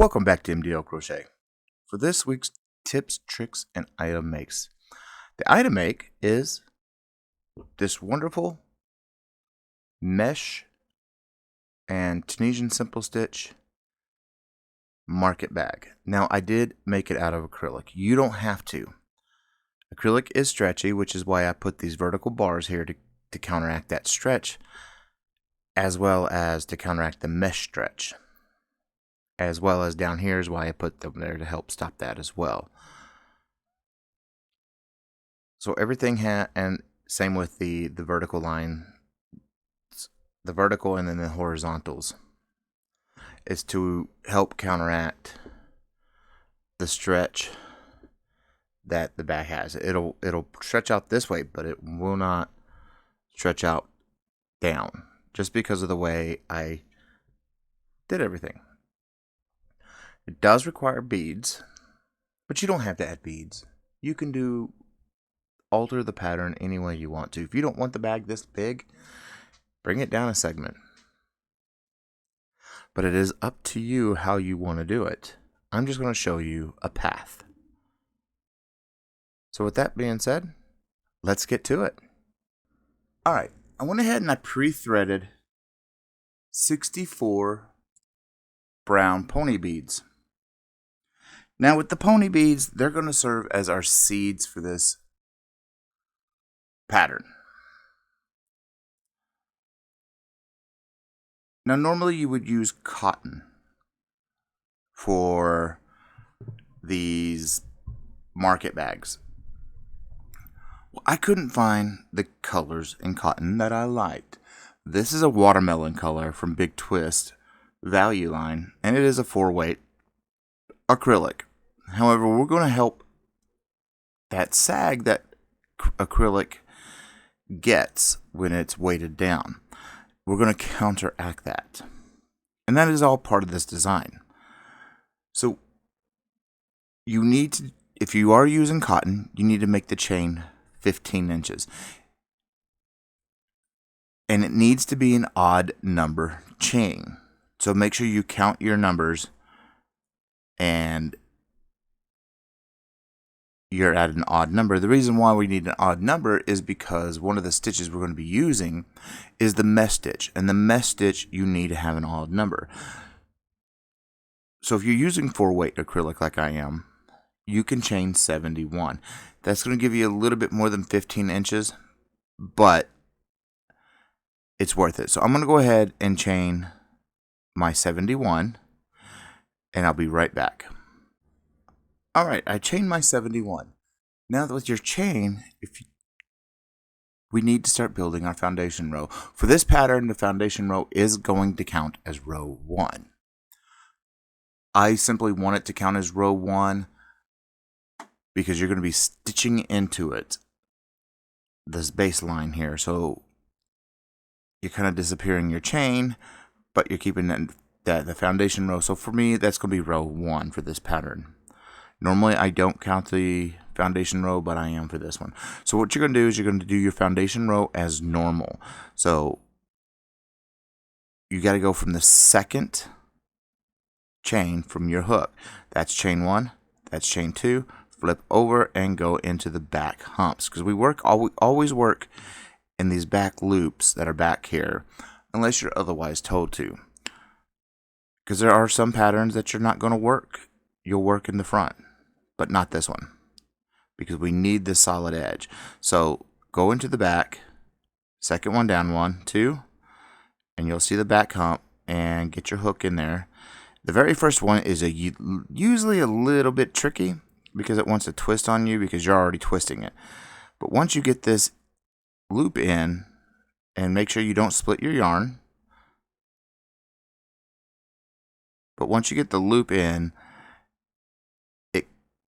Welcome back to MDL Crochet. For this week's tips, tricks, and item makes. The item make is this wonderful mesh and Tunisian simple stitch market bag. Now I did make it out of acrylic. You don't have to. Acrylic is stretchy, which is why I put these vertical bars here to counteract that stretch, as well as to counteract the mesh stretch. As well as down here is why I put them there to help stop that as well. So everything and same with the vertical line, the vertical and then the horizontals, is to help counteract the stretch that the bag has. It'll stretch out this way, but it will not stretch out down, just because of the way I did everything. It does require beads, but you don't have to add beads. You can alter the pattern any way you want to. If you don't want the bag this big, bring it down a segment. But it is up to you how you want to do it. I'm just going to show you a path. So with that being said, let's get to it. Alright, I went ahead and I pre-threaded 64 brown pony beads. Now with the pony beads, they're going to serve as our seeds for this pattern. Now normally you would use cotton for these market bags. Well, I couldn't find the colors in cotton that I liked. This is a watermelon color from Big Twist value line, and it is a 4-weight acrylic. However, we're going to help that sag that acrylic gets when it's weighted down. We're going to counteract that. And that is all part of this design. So you need to, if you are using cotton, you need to make the chain 15 inches. And it needs to be an odd number chain. So make sure you count your numbers and you're at an odd number. The reason why we need an odd number is because one of the stitches we're going to be using is the mesh stitch. And the mesh stitch, you need to have an odd number. So if you're using 4-weight acrylic like I am, you can chain 71. That's going to give you a little bit more than 15 inches, but it's worth it. So I'm going to go ahead and chain my 71, and I'll be right back. Alright, I chained my 71. Now with your chain, we need to start building our foundation row. For this pattern, the foundation row is going to count as row 1. I simply want it to count as row 1 because you're going to be stitching into it, this baseline here. So you're kind of disappearing your chain, but you're keeping the foundation row. So for me, that's going to be row 1 for this pattern. Normally, I don't count the foundation row, but I am for this one. So what you're going to do is you're going to do your foundation row as normal. So you got to go from the second chain from your hook. That's chain 1, that's chain 2, flip over and go into the back humps. Because we always work in these back loops that are back here, unless you're otherwise told to. Because there are some patterns that you're not going to work. You'll work in the front, but not this one, because we need this solid edge. So go into the back, second one down, 1, 2, and you'll see the back hump, and get your hook in there. The very first one is usually a little bit tricky because it wants to twist on you because you're already twisting it. But once you get this loop in, and make sure you don't split your yarn, but once you get the loop in,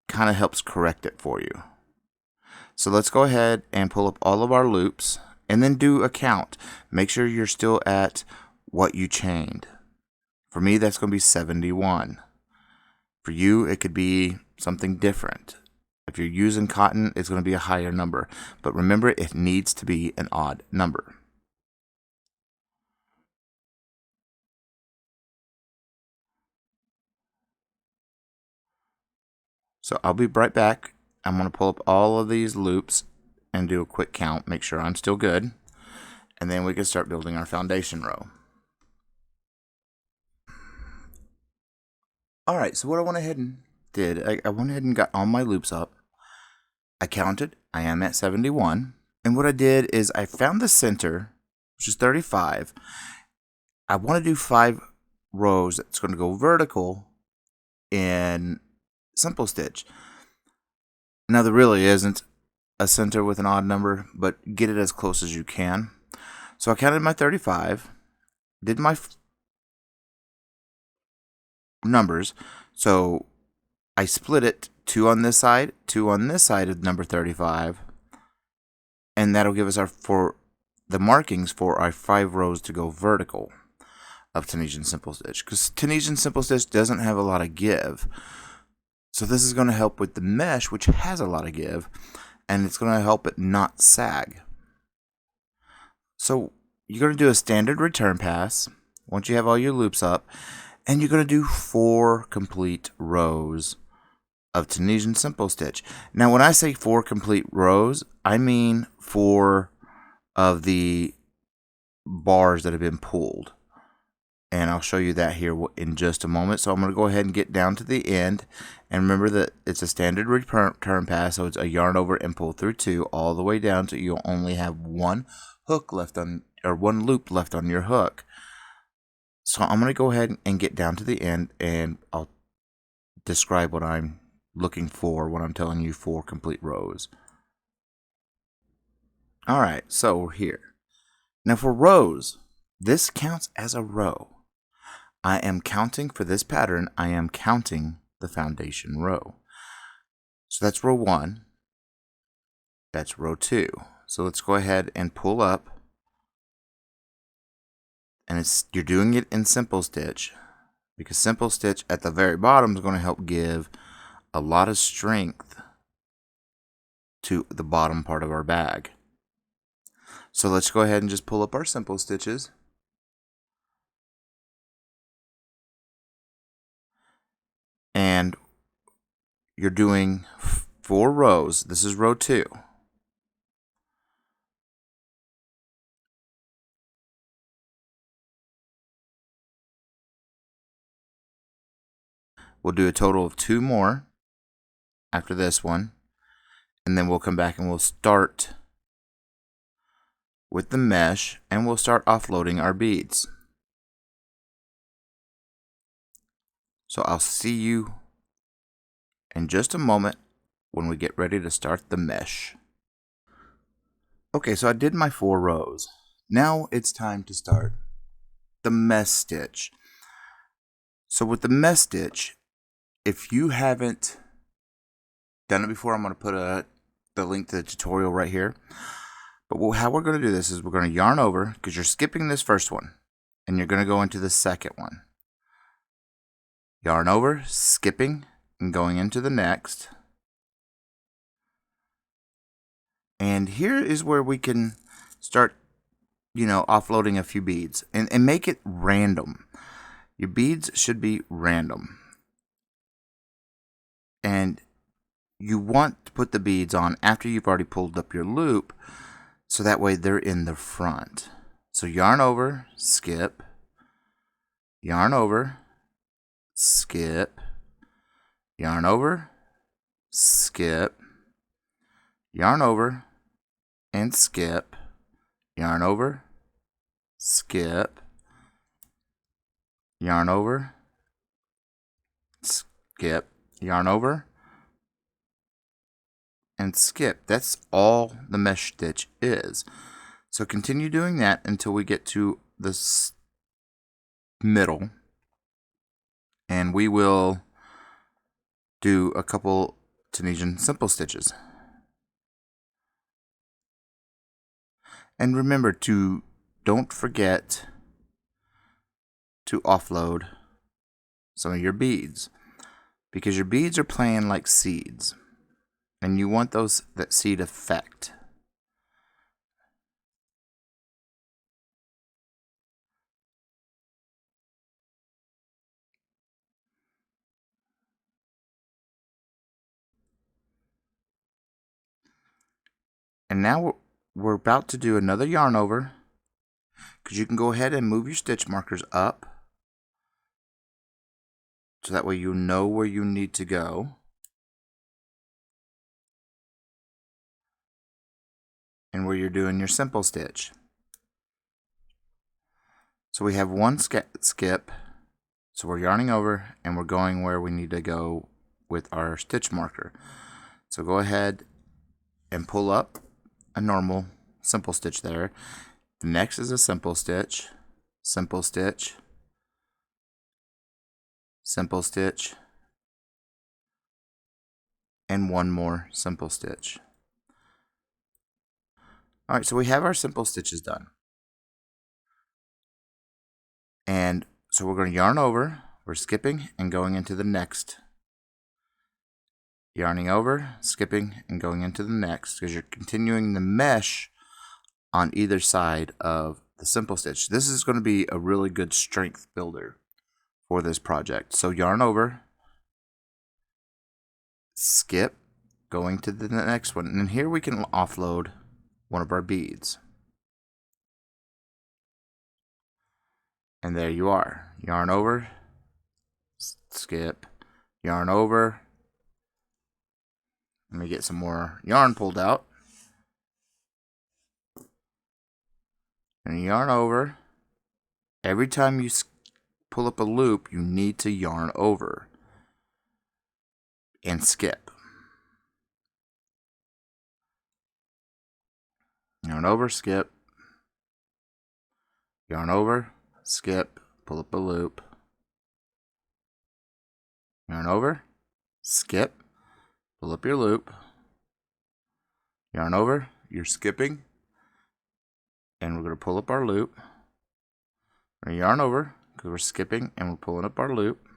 kind of helps correct it for you. So let's go ahead and pull up all of our loops and then do a count. Make sure you're still at what you chained. For me, that's going to be 71. For you, it could be something different. If you're using cotton, it's going to be a higher number. But remember, it needs to be an odd number. So I'll be right back. I'm going to pull up all of these loops and do a quick count, make sure I'm still good, and then we can start building our foundation row. Alright, so what I went ahead and did, I went ahead and got all my loops up. I counted, I am at 71, and what I did is I found the center, which is 35. I want to do 5 rows that's going to go vertical in simple stitch. Now there really isn't a center with an odd number, but get it as close as you can. So I counted my 35, did my numbers, so I split it 2 on this side, 2 on this side of number 35, and that'll give us the markings for our 5 rows to go vertical of Tunisian simple stitch, because Tunisian simple stitch doesn't have a lot of give. So this is going to help with the mesh, which has a lot of give, and it's going to help it not sag. So you're going to do a standard return pass once you have all your loops up, and you're going to do 4 complete rows of Tunisian simple stitch. Now when I say 4 complete rows, I mean 4 of the bars that have been pulled, and I'll show you that here in just a moment. So I'm going to go ahead and get down to the end, and remember that it's a standard return pass, so it's a yarn over and pull through 2 all the way down to you'll only have 1 hook left on, or 1 loop left on your hook. So I'm going to go ahead and get down to the end, and I'll describe what I'm looking for when I'm telling you 4 complete rows. Alright, so we're here. Now for rows, this counts as a row. I am counting for this pattern, I am counting the foundation row. So that's row 1, that's row 2. So let's go ahead and pull up, and you're doing it in simple stitch, because simple stitch at the very bottom is going to help give a lot of strength to the bottom part of our bag. So let's go ahead and just pull up our simple stitches. And you're doing 4 rows. This is row 2. We'll do a total of 2 more after this one, and then we'll come back and we'll start with the mesh, and we'll start offloading our beads. So I'll see you in just a moment when we get ready to start the mesh. Okay, so I did my 4 rows. Now it's time to start the mesh stitch. So with the mesh stitch, if you haven't done it before, I'm going to put the link to the tutorial right here. But how we're going to do this is we're going to yarn over, because you're skipping this first one, and you're going to go into the second one. Yarn over, skipping, and going into the next. And here is where we can start, offloading a few beads, and make it random. Your beads should be random. And you want to put the beads on after you've already pulled up your loop, so that way they're in the front. So yarn over, skip, yarn over, skip, yarn over, skip, yarn over, and skip, yarn over, skip, yarn over, skip, yarn over, and skip. That's all the mesh stitch is. So continue doing that until we get to this middle, and we will do a couple Tunisian simple stitches. And remember to don't forget to offload some of your beads, because your beads are playing like seeds, and you want that seed effect. And now we're about to do another yarn over, because you can go ahead and move your stitch markers up so that way you know where you need to go. And where you're doing your simple stitch. So we have one skip, so we're yarning over and we're going where we need to go with our stitch marker. So go ahead and pull up a normal simple stitch there. The next is a simple stitch, simple stitch, simple stitch, and one more simple stitch. Alright, so we have our simple stitches done. And so we're going to yarn over, we're skipping and going into the next. Yarning over, skipping, and going into the next, because you're continuing the mesh on either side of the simple stitch. This is going to be a really good strength builder for this project. So yarn over, skip, going to the next one, and here we can offload one of our beads. And there you are. Yarn over, skip, yarn over. Let me get some more yarn pulled out. And yarn over. Every time you pull up a loop, you need to yarn over and skip. Yarn over, skip. Yarn over, skip, pull up a loop. Yarn over, skip, pull up your loop. Yarn over, you're skipping, and we're going to pull up our loop. We're going to yarn over because we're skipping and we're pulling up our loop.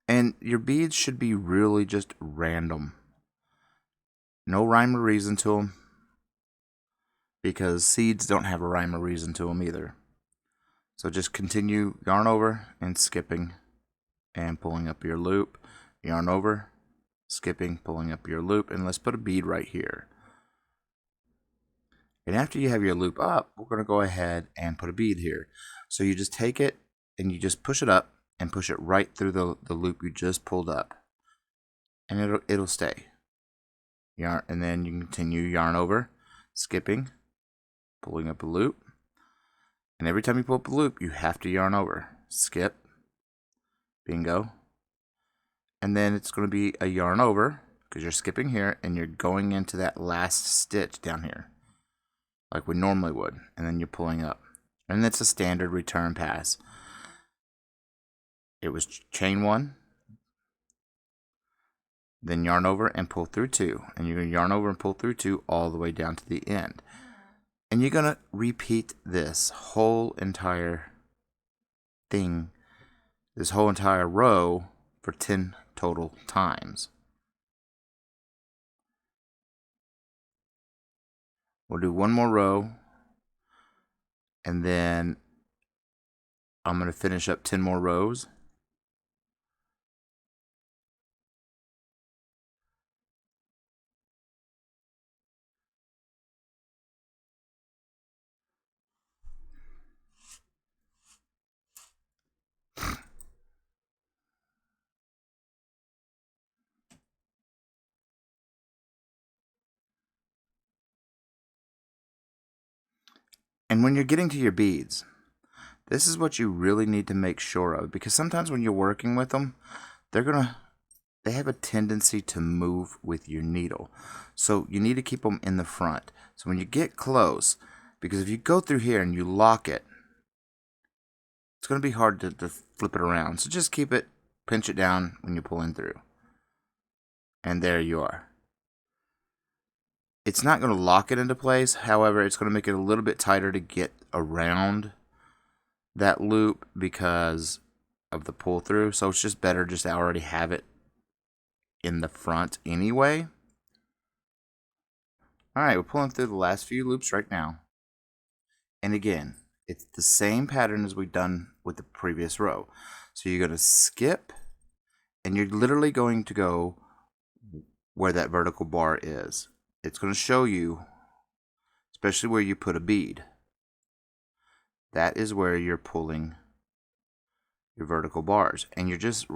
And your beads should be really just random. No rhyme or reason to them, because seeds don't have a rhyme or reason to them either. So just continue yarn over and skipping and pulling up your loop. Yarn over, skipping, pulling up your loop, and let's put a bead right here. And after you have your loop up, we're going to go ahead and put a bead here. So you just take it and you just push it up and push it right through the loop you just pulled up, and it'll stay. Yarn, and then you can continue yarn over, skipping, pulling up a loop, and every time you pull up a loop, you have to yarn over, skip, bingo, and then it's going to be a yarn over because you're skipping here and you're going into that last stitch down here like we normally would, and then you're pulling up, and that's a standard return pass. It was chain one, then yarn over and pull through two, and you're going to yarn over and pull through two all the way down to the end. And you're going to repeat this whole entire thing, this whole entire row for 10 total times. We'll do one more row, and then I'm going to finish up 10 more rows. And when you're getting to your beads, this is what you really need to make sure of, because sometimes when you're working with them, they have a tendency to move with your needle. So you need to keep them in the front. So when you get close, because if you go through here and you lock it, it's going to be hard to flip it around. So just keep it, pinch it down when you pull in through. And there you are. It's not going to lock it into place. However, it's going to make it a little bit tighter to get around that loop because of the pull through. So it's just better just to already have it in the front anyway. Alright, we're pulling through the last few loops right now. And again, it's the same pattern as we've done with the previous row. So you're going to skip, and you're literally going to go where that vertical bar is. It's going to show you, especially where you put a bead. That is where you're pulling your vertical bars, and you're just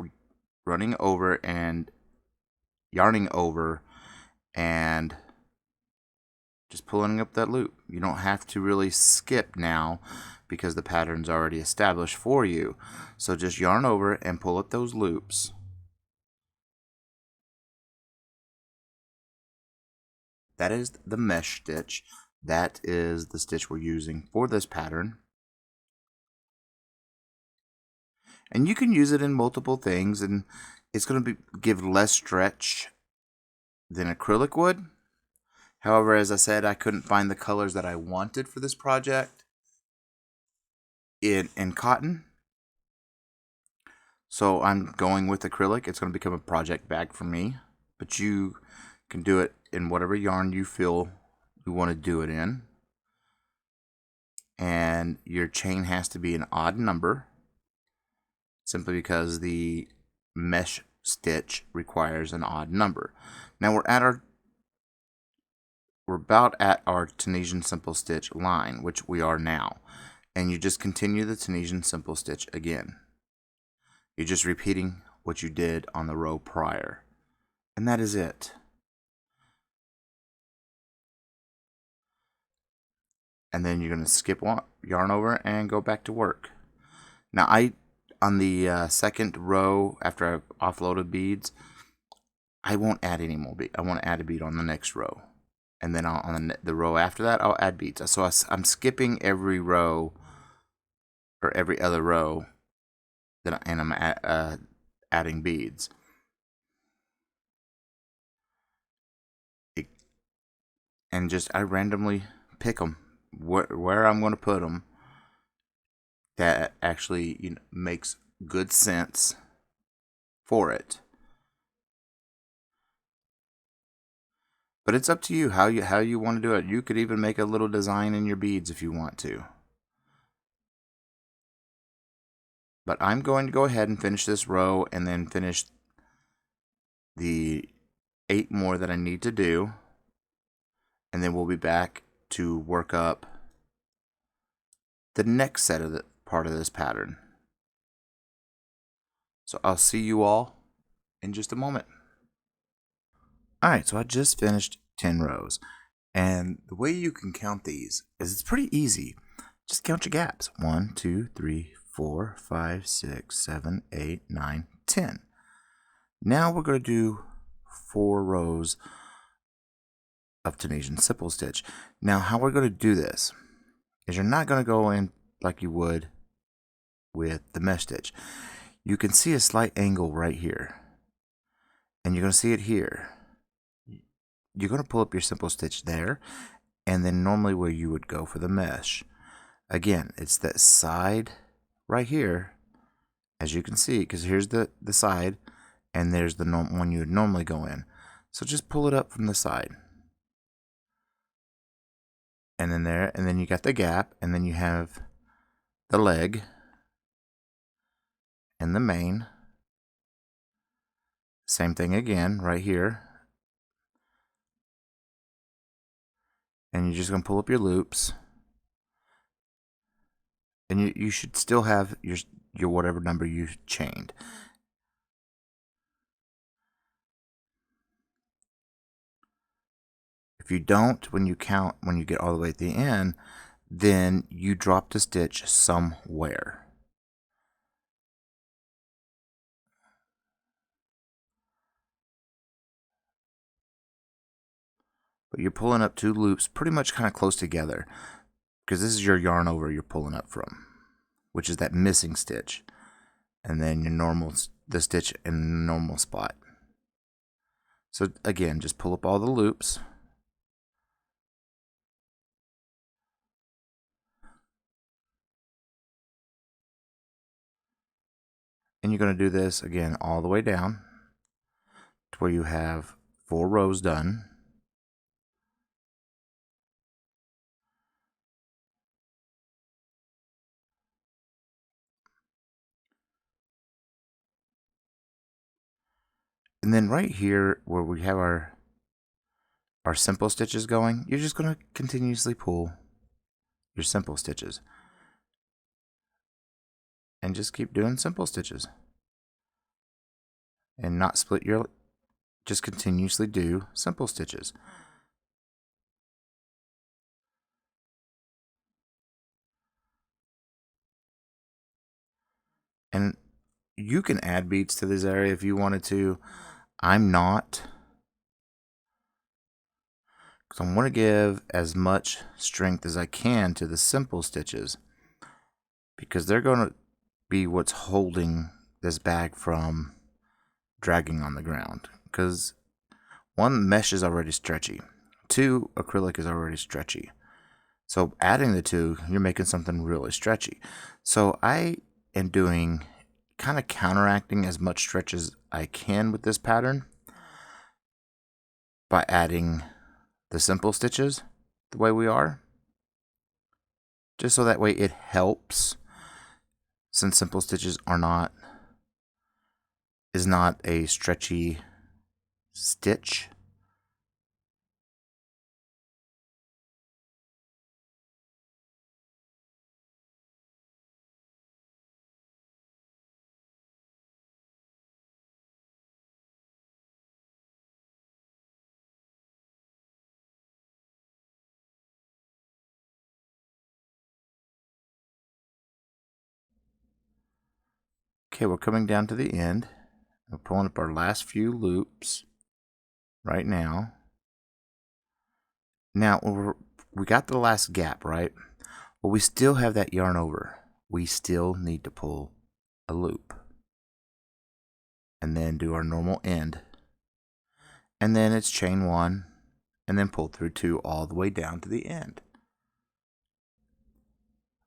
running over and yarning over and just pulling up that loop. You don't have to really skip now because the pattern's already established for you. So just yarn over and pull up those loops. That is the mesh stitch. That is the stitch we're using for this pattern. And you can use it in multiple things, and it's going to give less stretch than acrylic would. However, as I said, I couldn't find the colors that I wanted for this project in cotton. So I'm going with acrylic. It's going to become a project bag for me. But you can do it in whatever yarn you feel you want to do it in. And your chain has to be an odd number, simply because the mesh stitch requires an odd number. Now we're about at our Tunisian simple stitch line, which we are now. And you just continue the Tunisian simple stitch again. You're just repeating what you did on the row prior. And that is it. And then you're going to skip yarn over and go back to work. Now on the second row, after I've offloaded beads, I won't add any more beads. I want to add a bead on the next row. And then on the row after that, I'll add beads. So I'm skipping every row or every other row, and I'm adding beads. And just I randomly pick them where I'm going to put them. That actually makes good sense for it. But it's up to you how you want to do it. You could even make a little design in your beads if you want to. But I'm going to go ahead and finish this row and then finish the 8 more that I need to do. And then we'll be back to work up the next set of the part of this pattern. So I'll see you all in just a moment. Alright, so I just finished 10 rows. And the way you can count these is it's pretty easy. Just count your gaps. 1, 2, 3, 4, 5, 6, 7, 8, 9, 10. Now we're going to do 4 rows of Tunisian simple stitch. Now how we're going to do this is you're not going to go in like you would with the mesh stitch. You can see a slight angle right here. And you're going to see it here. You're going to pull up your simple stitch there, and then normally where you would go for the mesh. Again, it's that side right here, as you can see, because here's the side, and there's the one you would normally go in. So just pull it up from the side. And then there, and then you got the gap, and then you have the leg, and the main. Same thing again, right here. And you're just going to pull up your loops. And you should still have your whatever number you chained. If you don't, when you get all the way at the end, then you drop the stitch somewhere. But you're pulling up 2 loops pretty much kind of close together, because this is your yarn over you're pulling up from, which is that missing stitch. And then the stitch in the normal spot. So again, just pull up all the loops. And you're going to do this again all the way down to where you have 4 rows done. And then right here where we have our simple stitches going, you're just going to continuously pull your simple stitches. And just keep doing simple stitches. And not split your, just continuously do simple stitches. And you can add beads to this area if you wanted to. I'm not, because I want to give as much strength as I can to the simple stitches, because they're going to be what's holding this bag from dragging on the ground. Because one, mesh is already stretchy. Two, acrylic is already stretchy. So adding the two, you're making something really stretchy. So I am doing kind of counteracting as much stretch as I can with this pattern by adding the simple stitches the way we are, just so that way it helps, since simple stitches is not a stretchy stitch. Okay, we're coming down to the end. We're pulling up our last few loops right now. Now, we got the last gap, right? Well, we still have that yarn over. We still need to pull a loop. And then do our normal end. And then it's chain one, and then pull through two all the way down to the end.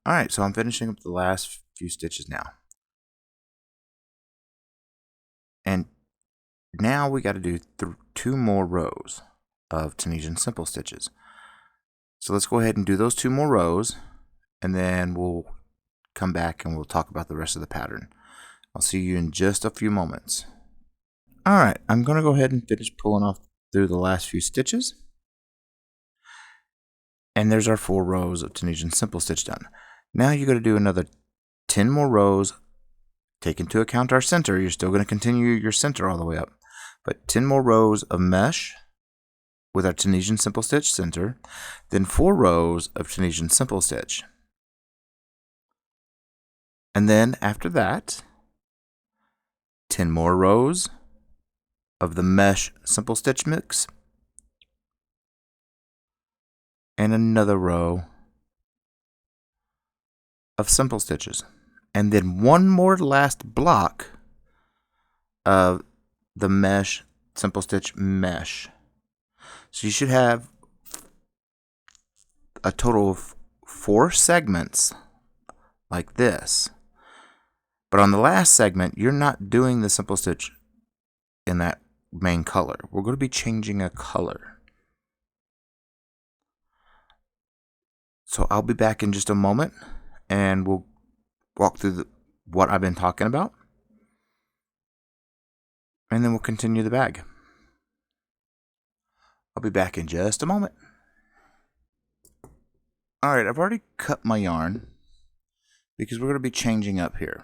Alright, so I'm finishing up the last few stitches now. And now we got to do two more rows of Tunisian simple stitches. So let's go ahead and do those two more rows, and then we'll come back and we'll talk about the rest of the pattern. I'll see you in just a few moments. Alright, I'm going to go ahead and finish pulling off through the last few stitches. And there's our 4 rows of Tunisian simple stitch done. Now you're going to do another 10 more rows. Take into account our center. You're still going to continue your center all the way up. But 10 more rows of mesh with our Tunisian simple stitch center. Then 4 rows of Tunisian simple stitch. And then after that, 10 more rows of the mesh simple stitch mix. And another row of simple stitches. And then one more last block of the mesh simple stitch mesh. So you should have a total of 4 segments like this. But on the last segment, you're not doing the simple stitch in that main color. We're going to be changing a color. So I'll be back in just a moment, and we'll walk through what I've been talking about, and then we'll continue the bag. I'll be back in just a moment. Alright, I've already cut my yarn because we're going to be changing up here.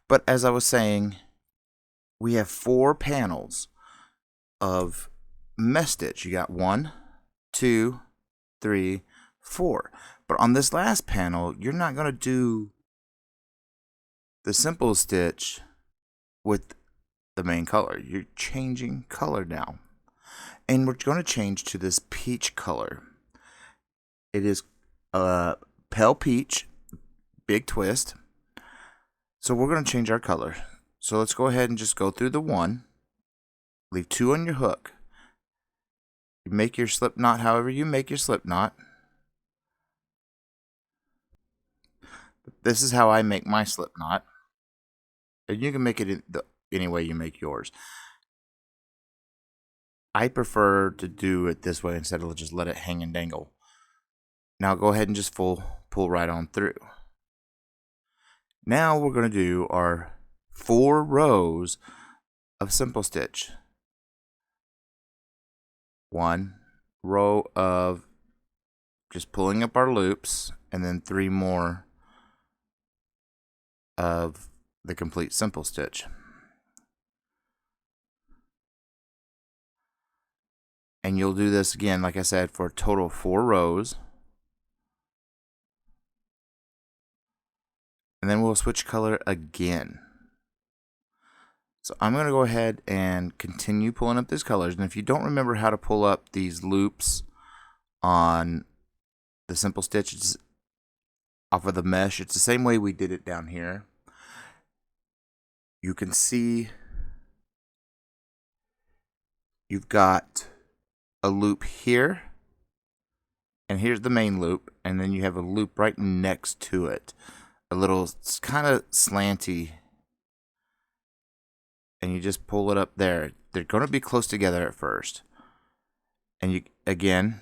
But as I was saying, we have 4 panels of mesh stitch. You got 1, 2, 3, 4. But on this last panel, you're not going to do the simple stitch with the main color. You're changing color now. And we're going to change to this peach color. It is pale peach, big twist. So we're going to change our color. So let's go ahead and just go through the 1. Leave 2 on your hook. You make your slip knot however you make your slip knot. This is how I make my slip knot. And you can make it any way you make yours. I prefer to do it this way instead of just let it hang and dangle. Now go ahead and just pull right on through. Now we're going to do our 4 rows of simple stitch. 1 row of just pulling up our loops, and then 3 more of the complete simple stitch. And you'll do this again, like I said, for a total of 4 rows. And then we'll switch color again. So I'm going to go ahead and continue pulling up these colors. And if you don't remember how to pull up these loops on the simple stitches off of the mesh, it's the same way we did it down here. You can see you've got a loop here, and here's the main loop, and then you have a loop right next to it, a little kind of slanty, and you just pull it up there. They're going to be close together at first, and you again,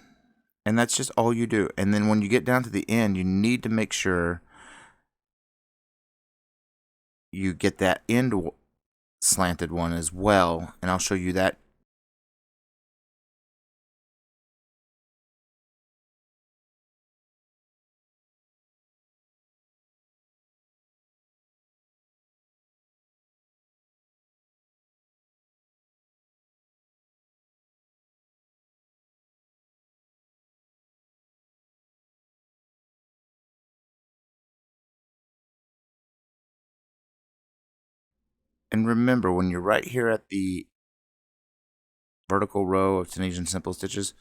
and that's just all you do. And then when you get down to the end, you need to make sure you get that end slanted one as well, and I'll show you that. And remember, when you're right here at the vertical row of Tunisian simple stitches,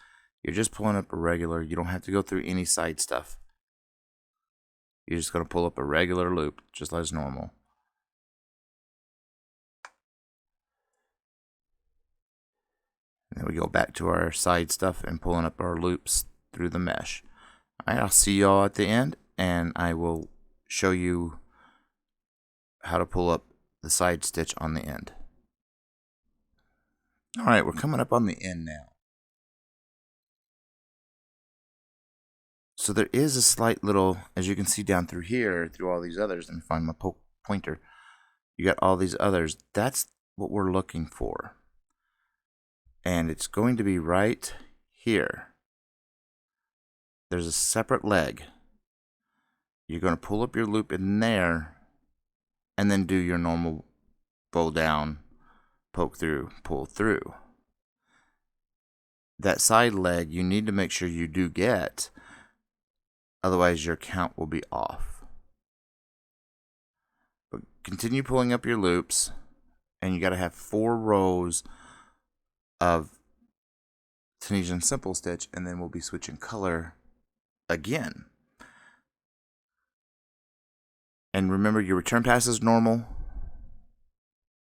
you're just pulling up a regular. You don't have to go through any side stuff. You're just going to pull up a regular loop, just as normal. And then we go back to our side stuff and pulling up our loops through the mesh. All right, I'll see y'all at the end, and I will show you how to pull up the side stitch on the end. All right, we're coming up on the end now. So there is a slight little, as you can see down through here, through all these others. Let me find my pointer. You got all these others. That's what we're looking for. And it's going to be right here. There's a separate leg. You're going to pull up your loop in there, and then do your normal bow down, poke through, pull through. That side leg you need to make sure you do get, otherwise your count will be off. But continue pulling up your loops, and you got to have 4 rows of Tunisian simple stitch, and then we'll be switching color again. And remember, your return pass is normal,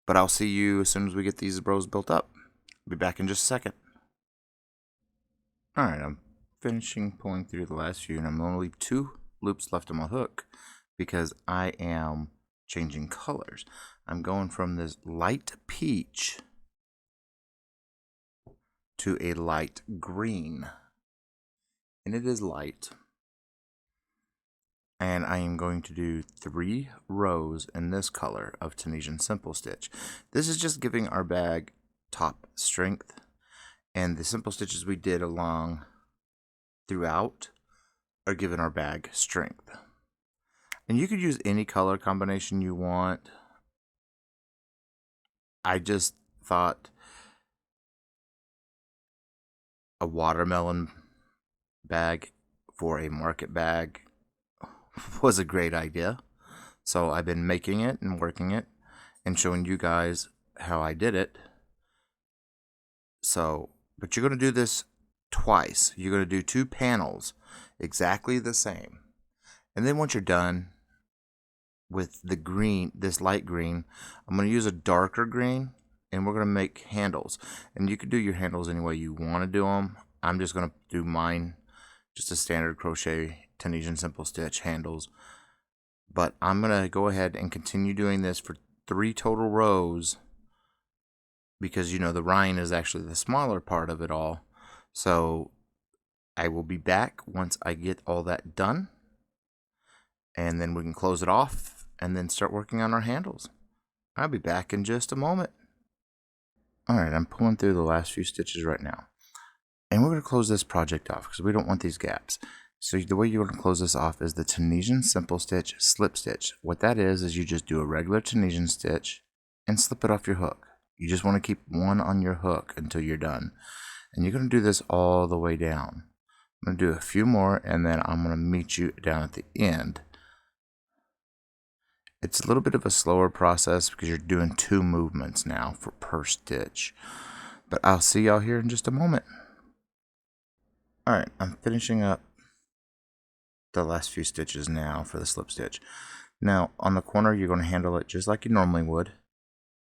but I'll see you as soon as we get these rows built up. I'll be back in just a second. Alright, I'm finishing pulling through the last few, and I'm going to leave 2 loops left on my hook because I am changing colors. I'm going from this light peach to a light green, and it is light. And I am going to do 3 rows in this color of Tunisian simple stitch. This is just giving our bag top strength, and the simple stitches we did along throughout are giving our bag strength. And you could use any color combination you want. I just thought a watermelon bag for a market bag was a great idea. So I've been making it and working it and showing you guys how I did it. So, but you're going to do this twice. You're going to do 2 panels exactly the same. And then once you're done with the green, this light green, I'm going to use a darker green, and we're going to make handles. And you can do your handles any way you want to do them. I'm just going to do mine just a standard crochet Tunisian simple stitch handles. But I'm going to go ahead and continue doing this for 3 total rows, because you know the rind is actually the smaller part of it all. So I will be back once I get all that done, and then we can close it off and then start working on our handles. I'll be back in just a moment. Alright, I'm pulling through the last few stitches right now. And we're going to close this project off because we don't want these gaps. So the way you want to close this off is the Tunisian simple stitch slip stitch. What that is you just do a regular Tunisian stitch and slip it off your hook. You just want to keep one on your hook until you're done. And you're going to do this all the way down. I'm going to do a few more and then I'm going to meet you down at the end. It's a little bit of a slower process because you're doing 2 movements now per stitch. But I'll see y'all here in just a moment. Alright, I'm finishing up the last few stitches now for the slip stitch. Now, on the corner, you're going to handle it just like you normally would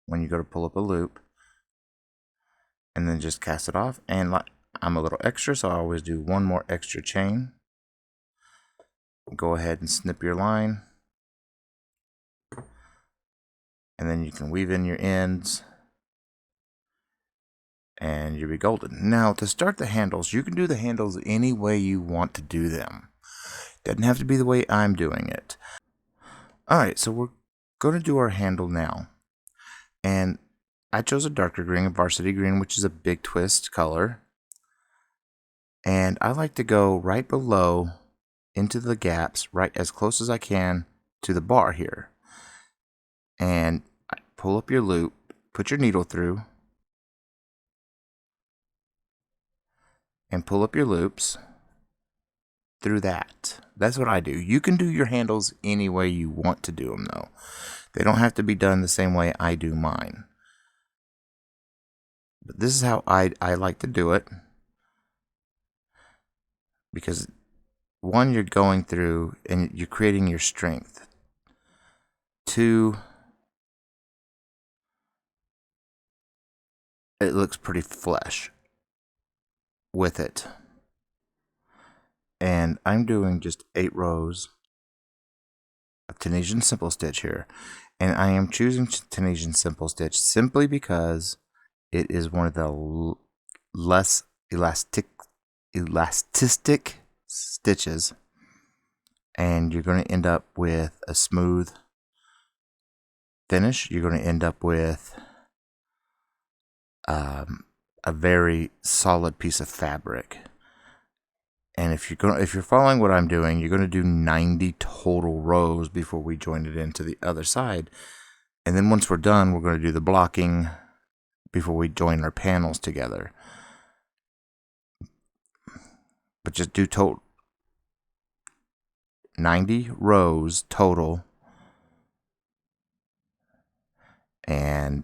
when you go to pull up a loop. And then just cast it off. And I'm a little extra, so I always do one more extra chain. Go ahead and snip your line. And then you can weave in your ends. And you'll be golden. Now, to start the handles, you can do the handles any way you want to do them. Doesn't have to be the way I'm doing it. Alright, so we're going to do our handle now. And I chose a darker green, a varsity green, which is a big twist color. And I like to go right below into the gaps, right as close as I can to the bar here. And pull up your loop, put your needle through, and pull up your loops through that. That's what I do. You can do your handles any way you want to do them though. They don't have to be done the same way I do mine. But this is how I like to do it. Because 1, you're going through and you're creating your strength. 2, it looks pretty flush with it. And I'm doing just 8 rows of Tunisian simple stitch here. And I am choosing Tunisian simple stitch simply because it is one of the less elastic stitches. And you're going to end up with a smooth finish. You're going to end up with a very solid piece of fabric. And if you're following what I'm doing, you're going to do 90 total rows before we join it into the other side. And then once we're done, we're going to do the blocking before we join our panels together. But just do total 90 rows total. And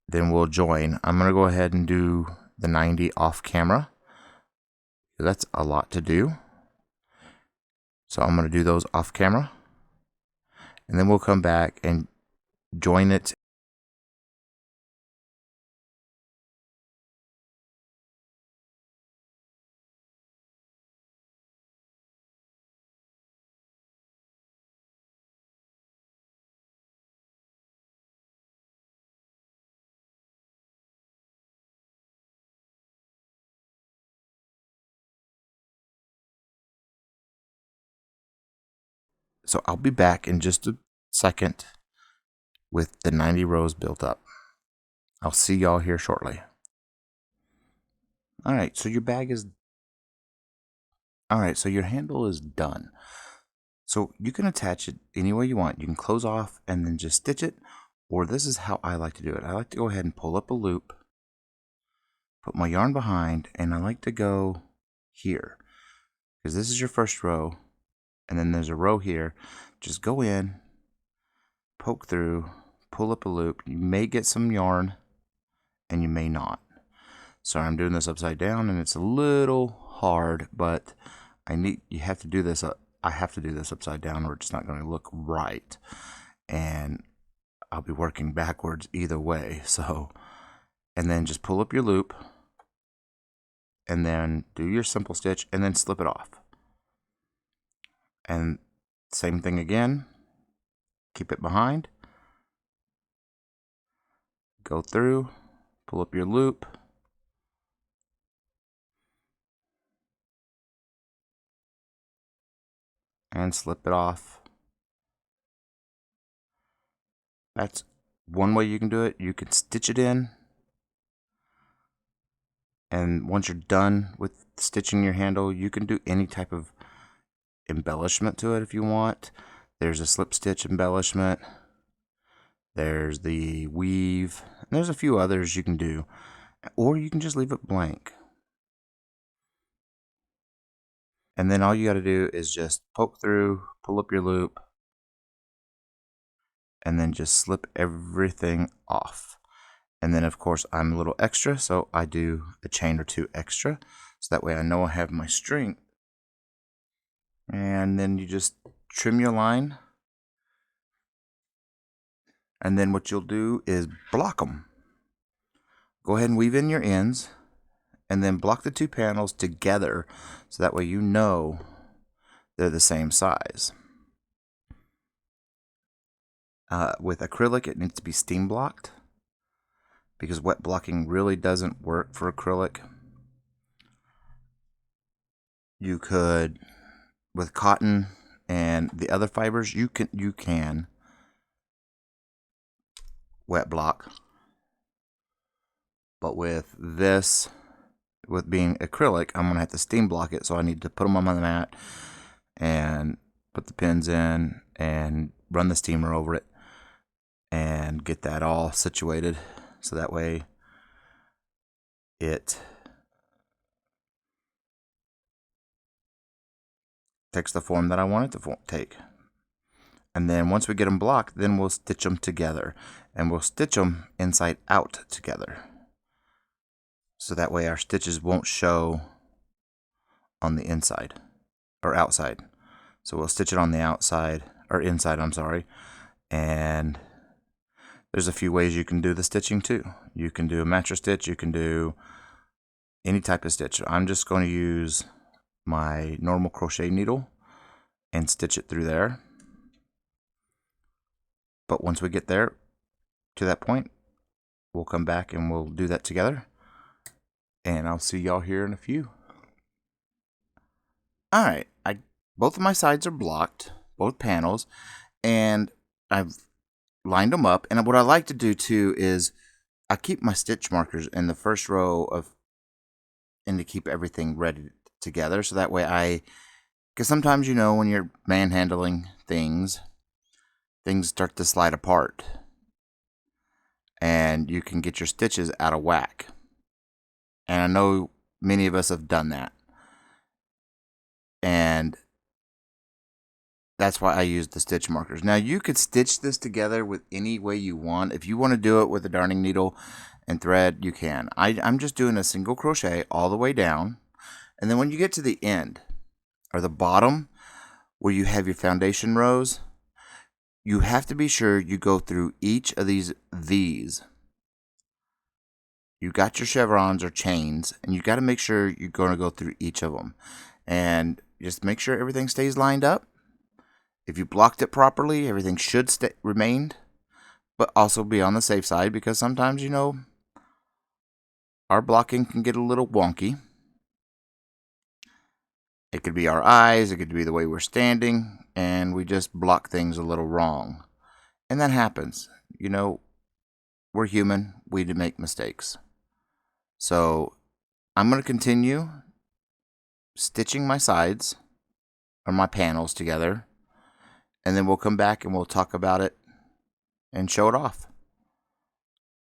then we'll join. I'm going to go ahead and do the 90 off camera. That's a lot to do. So I'm going to do those off camera. And then we'll come back and join it. So I'll be back in just a second with the 90 rows built up. I'll see y'all here shortly. Alright, so your bag is... Alright, so your handle is done. So you can attach it any way you want. You can close off and then just stitch it. Or this is how I like to do it. I like to go ahead and pull up a loop, put my yarn behind, and I like to go here. Because this is your first row. And then there's a row here. Just go in, poke through, pull up a loop. You may get some yarn and you may not. Sorry, I'm doing this upside down and it's a little hard, but you have to do this. I have to do this upside down or it's not going to look right. And I'll be working backwards either way. So, and then just pull up your loop and then do your simple stitch and then slip it off. And same thing again, keep it behind, go through, pull up your loop, and slip it off. That's one way you can do it. You can stitch it in And once you're done with stitching your handle, you can do any type of embellishment to it if you want. There's a slip stitch embellishment. There's the weave. And there's a few others you can do. Or you can just leave it blank. And then all you got to do is just poke through, pull up your loop, and then just slip everything off. And then of course I'm a little extra, so I do a chain or two extra, so that way I know I have my string. And then you just trim your line, and then what you'll do is block them. Go ahead and weave in your ends, and then block the two panels together, so that way you know they're the same size. With acrylic, it needs to be steam blocked, because wet blocking really doesn't work for acrylic. You could, with cotton and the other fibers, you can wet block. But with this, with being acrylic, I'm going to have to steam block it, so I need to put them on my mat and put the pins in and run the steamer over it and get that all situated, so that way it takes the form that I want it to take. And then once we get them blocked, then we'll stitch them together, and we'll stitch them inside out together, so that way our stitches won't show on the inside or outside. So we'll stitch it on the outside, or inside, I'm sorry. And there's a few ways you can do the stitching too. You can do a mattress stitch, you can do any type of stitch. I'm just going to use my normal crochet needle and stitch it through there. But once we get there to that point, we'll come back and we'll do that together. And I'll see y'all here in a few. Alright, both of my sides are blocked, both panels, and I've lined them up. And what I like to do too is I keep my stitch markers in the first row and to keep everything ready together, so that way because sometimes, you know, when you're manhandling things start to slide apart and you can get your stitches out of whack. And I know many of us have done that. And that's why I use the stitch markers. Now you could stitch this together with any way you want. If you want to do it with a darning needle and thread, you can. I'm just doing a single crochet all the way down. And then when you get to the end, or the bottom, where you have your foundation rows, you have to be sure you go through each of these V's. You got your chevrons or chains, and you got to make sure you're going to go through each of them. And just make sure everything stays lined up. If you blocked it properly, everything should remain, but also be on the safe side, because sometimes, you know, our blocking can get a little wonky. It could be our eyes, it could be the way we're standing, and we just block things a little wrong. And that happens. You know, we're human, we do make mistakes. So I'm going to continue stitching my sides, or my panels, together, and then we'll come back and we'll talk about it and show it off.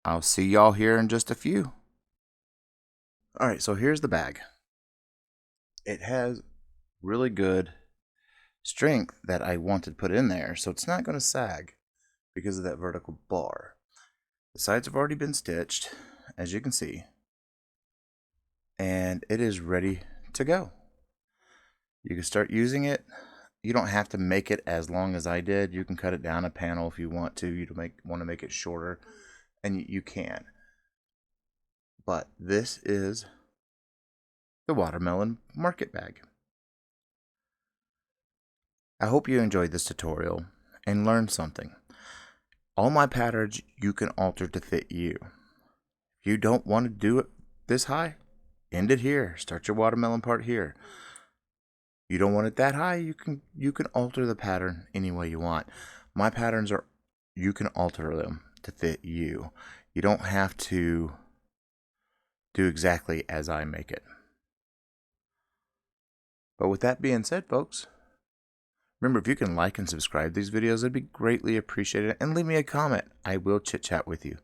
I'll see y'all here in just a few. Alright, so here's the bag. It has really good strength that I wanted to put in there, so it's not going to sag because of that vertical bar. The sides have already been stitched, as you can see, and it is ready to go. You can start using it. You don't have to make it as long as I did. You can cut it down a panel if you want to. You want to make it shorter, and you can. But this is the watermelon market bag. I hope you enjoyed this tutorial and learned something. All my patterns you can alter to fit you. If you don't want to do it this high, end it here. Start your watermelon part here. You don't want it that high, you can alter the pattern any way you want. My patterns you can alter them to fit you. You don't have to do exactly as I make it. But with that being said, folks, remember, if you can like and subscribe these videos, it'd be greatly appreciated. And leave me a comment. I will chit chat with you.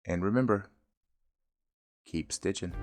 And remember, keep stitching.